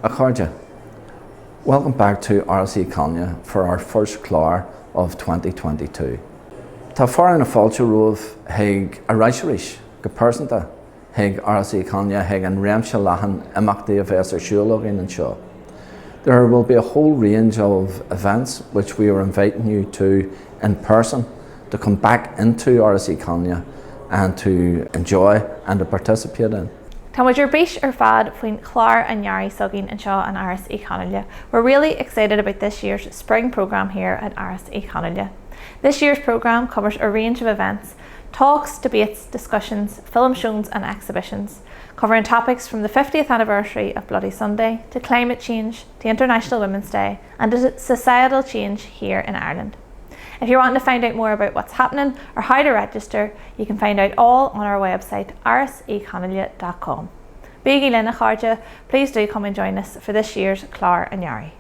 Acharja. Welcome back to Áras Uí Chonghaile for our first Clár of 2022. Tá far na fáilte roimh ag a Earraigh go persanta ag Áras Uí Chonghaile ag an réimse leathan imeachtaí a bheits ar siúlóg in seo. There will be a whole range of events which we are inviting you to in person to come back into Áras Uí Chonghaile and to enjoy and to participate in. Tá muidir bís ar fad faoin Clár an Nearry sugin anseo an Áras Uí Chonghaile. We're really excited about this year's spring programme here at Áras Uí Chonghaile. This year's programme covers a range of events, talks, debates, discussions, film shows and exhibitions, covering topics from the 50th anniversary of Bloody Sunday to climate change, to International Women's Day and to societal change here in Ireland. If you're wanting to find out more about what's happening or how to register, you can find out all on our website arasuichonghaile.com. Bígí lena cháirde, please do come and join us for this year's Clár an Nearry.